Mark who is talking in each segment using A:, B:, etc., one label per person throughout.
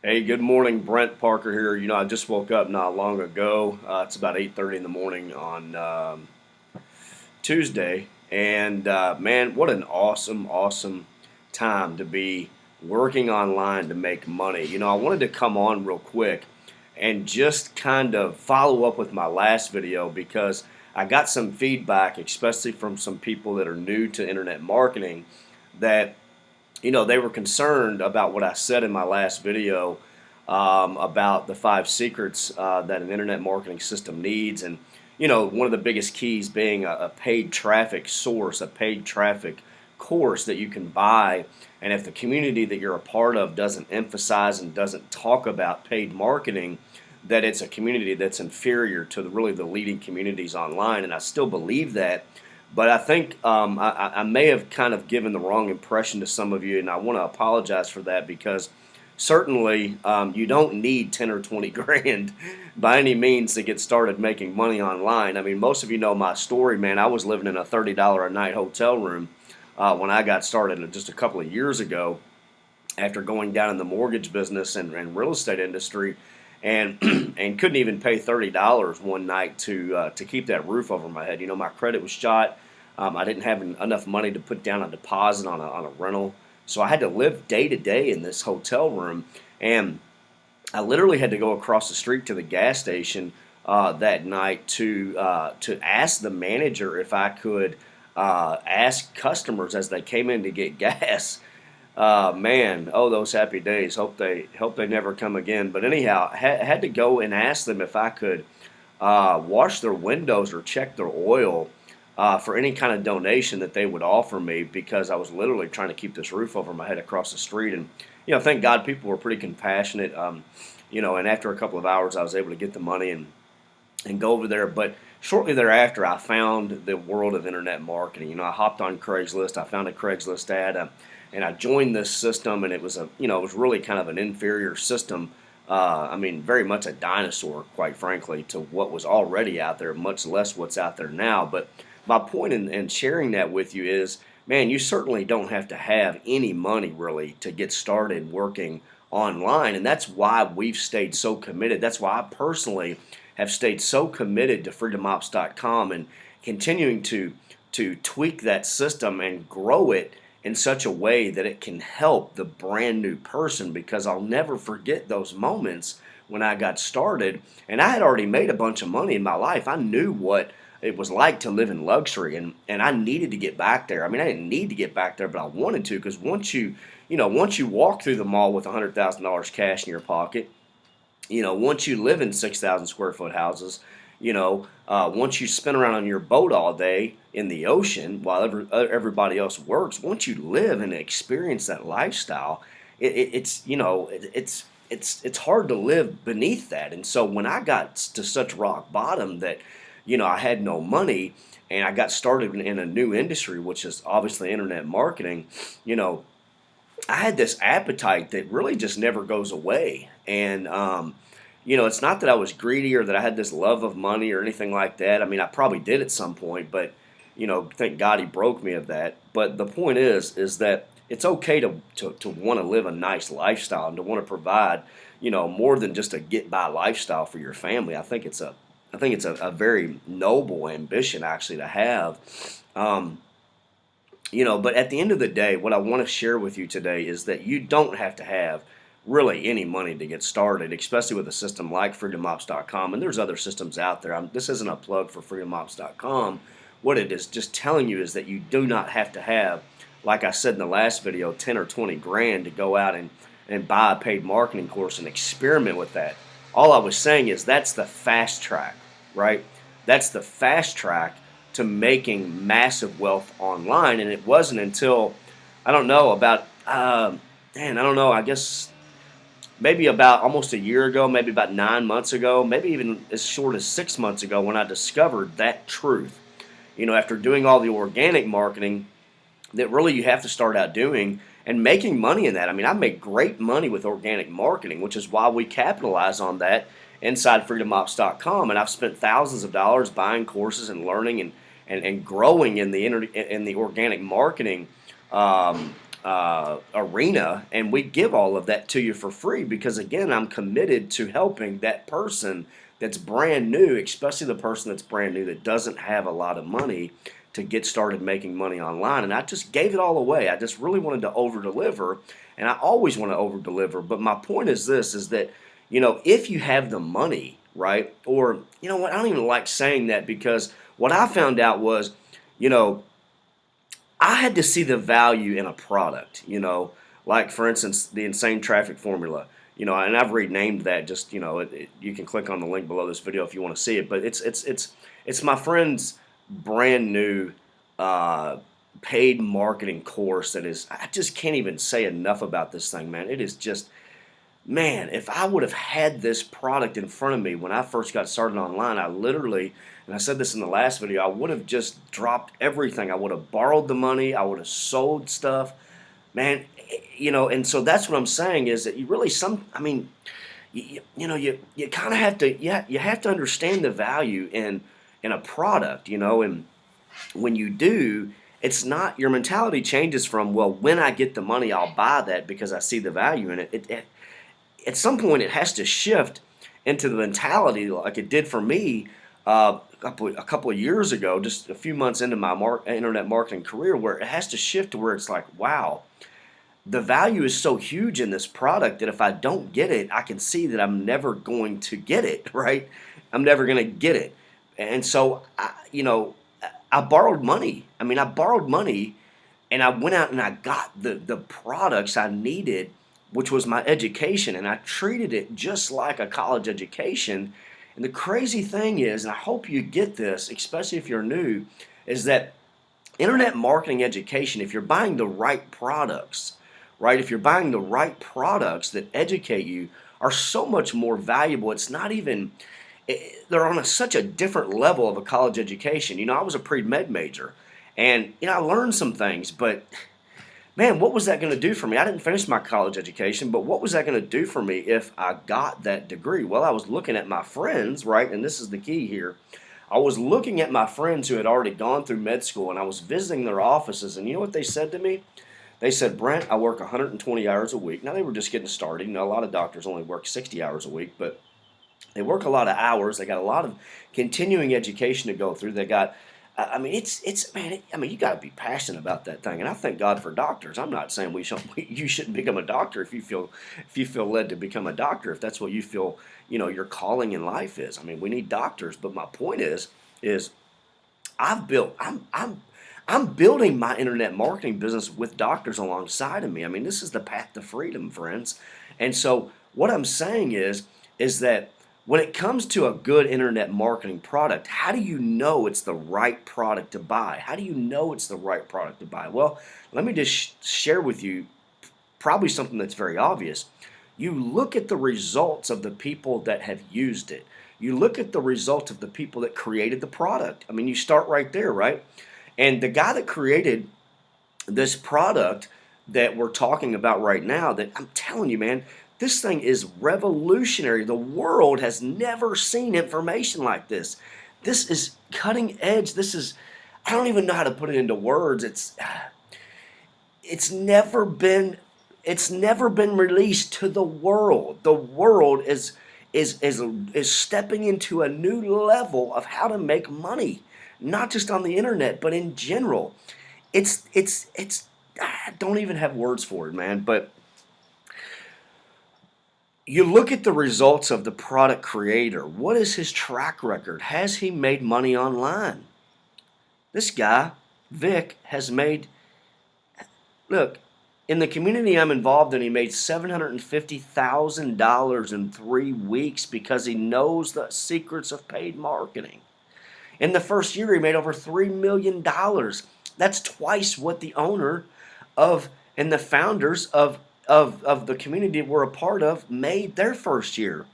A: Hey, good morning, Brent Parker here. I just woke up not long ago. It's about 8:30 in the morning on Tuesday, and man, what an awesome time to be working online to make money. I wanted to come on real quick and just kind of follow up with my last video because I got some feedback, especially from some people that are new to internet marketing, that they were concerned about what I said in my last video about the five secrets that an internet marketing system needs. And, one of the biggest keys being a paid traffic source, a paid traffic course that you can buy. And if the community that you're a part of doesn't emphasize and doesn't talk about paid marketing, that it's a community that's inferior to really the leading communities online. And I still believe that. But I think I may have kind of given the wrong impression to some of you, and I want to apologize for that because certainly you don't need 10 or 20 grand by any means to get started making money online. I mean, most of you know my story, man. I was living in a $30 a night hotel room when I got started just a couple of years ago after going down in the mortgage business and real estate industry, and and couldn't even pay $30 one night to keep that roof over my head. My credit was shot. I didn't have enough money to put down a deposit on a rental, so I had to live day to day in this hotel room, and I literally had to go across the street to the gas station that night to ask the manager if I could ask customers as they came in to get gas. Man, oh those happy days. Hope they never come again. But anyhow, had to go and ask them if I could wash their windows or check their oil for any kind of donation that they would offer me because I was literally trying to keep this roof over my head across the street. And thank God people were pretty compassionate. And after a couple of hours, I was able to get the money and go over there. But shortly thereafter, I found the world of internet marketing. I hopped on Craigslist. I found a Craigslist ad, and I joined this system. And it was it was really kind of an inferior system. I mean, very much a dinosaur, quite frankly, to what was already out there, much less what's out there now. But my point in sharing that with you is, man, you certainly don't have to have any money really to get started working online. And that's why we've stayed so committed. That's why I personally have stayed so committed to freedomops.com and continuing to tweak that system and grow it in such a way that it can help the brand new person, because I'll never forget those moments when I got started and I had already made a bunch of money in my life. I knew what it was like to live in luxury, and I needed to get back there. I mean, I didn't need to get back there, but I wanted to, because once you walk through the mall with $100,000 cash in your pocket, once you live in 6,000 square foot houses, once you spin around on your boat all day in the ocean while everybody else works, once you live and experience that lifestyle, it's hard to live beneath that. And so when I got to such rock bottom that, I had no money and I got started in a new industry, which is obviously internet marketing, I had this appetite that really just never goes away. And, it's not that I was greedy or that I had this love of money or anything like that. I mean, I probably did at some point, but, thank God he broke me of that. But the point is that it's okay to want to live a nice lifestyle and to want to provide, more than just a get by lifestyle for your family. I think it's a very noble ambition actually to have. Um, but at the end of the day, what I want to share with you today is that you don't have to have really any money to get started, especially with a system like freedomops.com. And there's other systems out there. This isn't a plug for freedomops.com. What it is just telling you is that you do not have to have, like I said in the last video, 10 or 20 grand to go out and buy a paid marketing course and experiment with that. All I was saying is that's the fast track, right? That's the fast track to making massive wealth online. And it wasn't until, I don't know, I guess maybe about almost a year ago, maybe about 9 months ago, maybe even as short as 6 months ago, when I discovered that truth. After doing all the organic marketing that really you have to start out doing and making money in that. I mean, I make great money with organic marketing, which is why we capitalize on that inside freedomops.com. And I've spent thousands of dollars buying courses and learning and growing in the organic marketing arena, and we give all of that to you for free because, again, I'm committed to helping that person that's brand new, especially the person that's brand new that doesn't have a lot of money to get started making money online. And I just gave it all away. I just really wanted to over deliver, and I always want to over deliver. But my point is this: is that if you have the money, right? Or you know what? I don't even like saying that because what I found out was, you know I had to see the value in a product, like for instance, the insane traffic formula, and I've renamed that. Just you can click on the link below this video if you want to see it. But it's my friend's brand new paid marketing course that is. I just can't even say enough about this thing, man. It is just. Man, if I would have had this product in front of me when I first got started online, I literally, and I said this in the last video, I would have just dropped everything. I would have borrowed the money. I would have sold stuff. Man, and so that's what I'm saying is that you really you kind of have to, you have to understand the value in a product, and when you do, it's not, your mentality changes from, well, when I get the money, I'll buy that because I see the value in it. At some point it has to shift into the mentality like it did for me a couple of years ago, just a few months into my internet marketing career, where it has to shift to where it's like, wow, the value is so huge in this product that if I don't get it, I can see that I'm never going to get it, right? I'm never going to get it. And so, I borrowed money. I borrowed money and I went out and I got the products I needed, which was my education, and I treated it just like a college education. And the crazy thing is, and I hope you get this, especially if you're new, is that internet marketing education, if you're buying the right products, right? If you're buying the right products that educate you, are so much more valuable. It's not even, they're on such a different level of a college education. I was a pre-med major, and I learned some things, but man, what was that going to do for me? I didn't finish my college education, but what was that going to do for me if I got that degree? Well, I was looking at my friends, right? And this is the key here. I was looking at my friends who had already gone through med school, and I was visiting their offices, and you know what they said to me? They said, Brent, I work 120 hours a week. Now, they were just getting started. A lot of doctors only work 60 hours a week, but they work a lot of hours. They got a lot of continuing education to go through. They got you got to be passionate about that thing, and I thank God for doctors. I'm not saying you shouldn't become a doctor if you feel led to become a doctor, if that's what you feel your calling in life is. We need doctors, but my point is I'm building my internet marketing business with doctors alongside of me. This is the path to freedom, friends. And so what I'm saying is that when it comes to a good internet marketing product, how do you know it's the right product to buy? How do you know it's the right product to buy? Well, let me just share with you probably something that's very obvious. You look at the results of the people that have used it. You look at the results of the people that created the product. You start right there, right? And the guy that created this product that we're talking about right now, that I'm telling you, man, this thing is revolutionary. The world has never seen information like this. This is cutting edge. I don't even know how to put it into words. It's never been released to the world. The world is stepping into a new level of how to make money, not just on the internet, but in general. I don't even have words for it, man, but you look at the results of the product creator. What is his track record? Has he made money online? This guy, Vic, has made, look, in the community I'm involved in, he made $750,000 in 3 weeks because he knows the secrets of paid marketing. In the first year, he made over $3 million. That's twice what the owner of and the founders of the community we're a part of made their first year.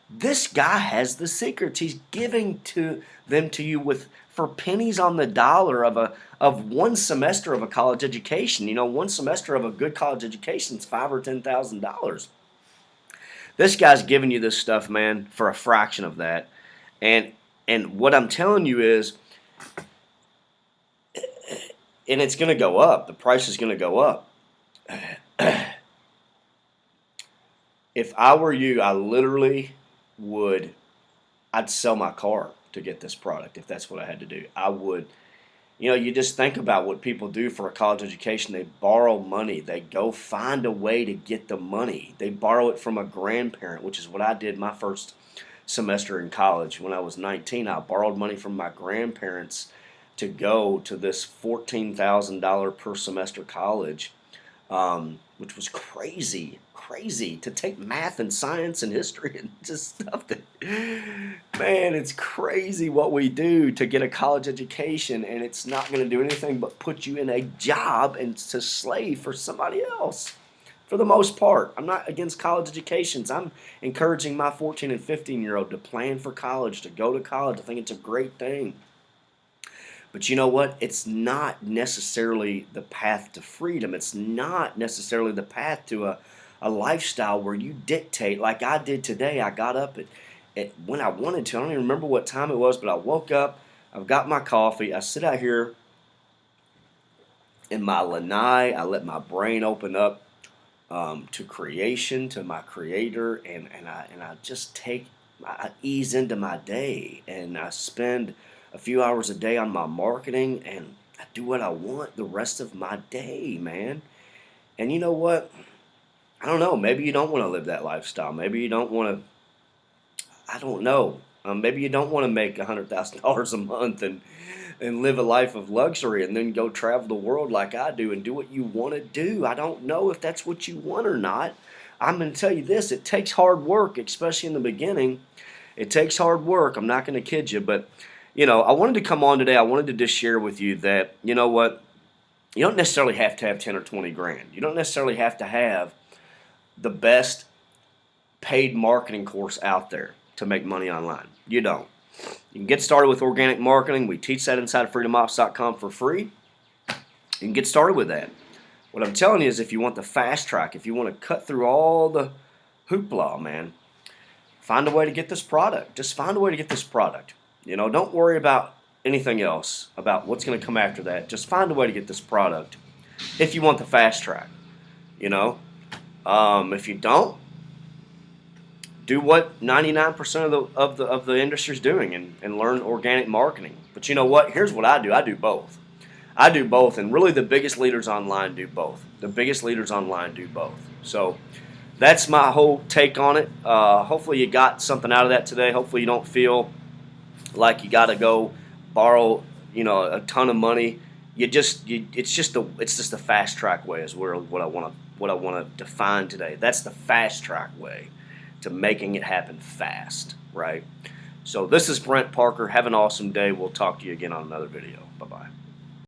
A: This guy has the secrets. He's giving them to you for pennies on the dollar of 1 semester of a college education. 1 semester of a good college education is $5,000 or $10,000. This guy's giving you this stuff, man, for a fraction of that. And what I'm telling you is, and it's going to go up. The price is going to go up. If I were you, I literally would, I'd sell my car to get this product if that's what I had to do. I would, you just think about what people do for a college education. They borrow money. They go find a way to get the money. They borrow it from a grandparent, which is what I did my first semester in college. When I was 19, I borrowed money from my grandparents to go to this $14,000 per semester college, which was crazy to take math and science and history and just stuff that, man, it's crazy what we do to get a college education, and it's not going to do anything but put you in a job and to slave for somebody else. For the most part, I'm not against college educations. I'm encouraging my 14 and 15-year-old to plan for college, to go to college. I think it's a great thing. But you know what? It's not necessarily the path to freedom. It's not necessarily the path to a lifestyle where you dictate, like I did today. I got up at when I wanted to. I don't even remember what time it was, but I woke up. I've got my coffee. I sit out here in my lanai. I let my brain open up to creation, to my creator, and I just I ease into my day, and I spend a few hours a day on my marketing, and I do what I want the rest of my day, man. And you know what? I don't know. Maybe you don't want to live that lifestyle. Maybe you don't want to. I don't know. Maybe you don't want to make $100,000 a month and live a life of luxury and then go travel the world like I do and do what you want to do. I don't know if that's what you want or not. I'm going to tell you this. It takes hard work, especially in the beginning. It takes hard work. I'm not going to kid you, but I wanted to come on today. I wanted to just share with you that, you know what? You don't necessarily have to have 10 or 20 grand. You don't necessarily have to have the best paid marketing course out there to make money online. You don't. You can get started with organic marketing. We teach that inside of freedomops.com for free. You can get started with that. What I'm telling you is if you want the fast track, if you want to cut through all the hoopla, man, find a way to get this product. Just find a way to get this product. Don't worry about anything else, about what's going to come after that. Just find a way to get this product if you want the fast track. If you don't, do what 99% of the industry is doing and learn organic marketing. But you know what? Here's what I do. I do both. And really the biggest leaders online do both. So that's my whole take on it. Hopefully you got something out of that today. Hopefully you don't feel like you got to go borrow, a ton of money. It's just the fast track way is what I want to define today. That's the fast track way to making it happen fast, right? So this is Brent Parker. Have an awesome day. We'll talk to you again on another video. Bye-bye.